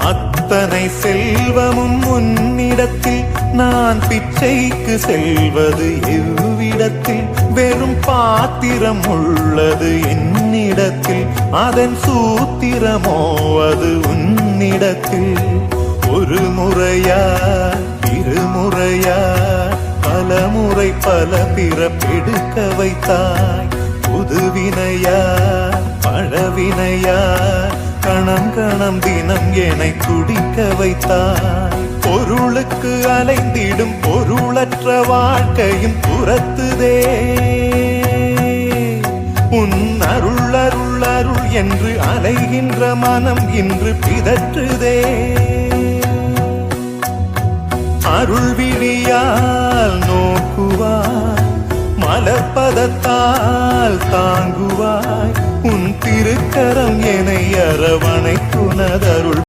அத்தனை செல்வமும் உன்னிடத்தில் நான் பிச்சைக்கு செல்வது எவ்விடத்தில் வெறும் பாத்திரம் உள்ளது என்னிடத்தில் அதன் சூத்திரமோ அது உன்னிடத்தில் ஒரு முறையா இருமுறையா பலமுறை பல பிறப்பெடுக்க வைத்தாய் புதுவினையா பழவினையா கணம் கணம் தினம் என்னை துடிக்க வைத்தாய் பொருளுக்கு அலைந்திடும் பொருளற்ற வாழ்க்கையும் புறத்துதே உன் அருள் அருள் அருள் என்று அலைகின்ற மனம் இன்று பிதற்றுதே அருள் விழியால் நோக்குவாய் மலர்பதத்தால் தாங்குவாய் உன் திருக்கரம் என்னை அரவணைத்துனதருள்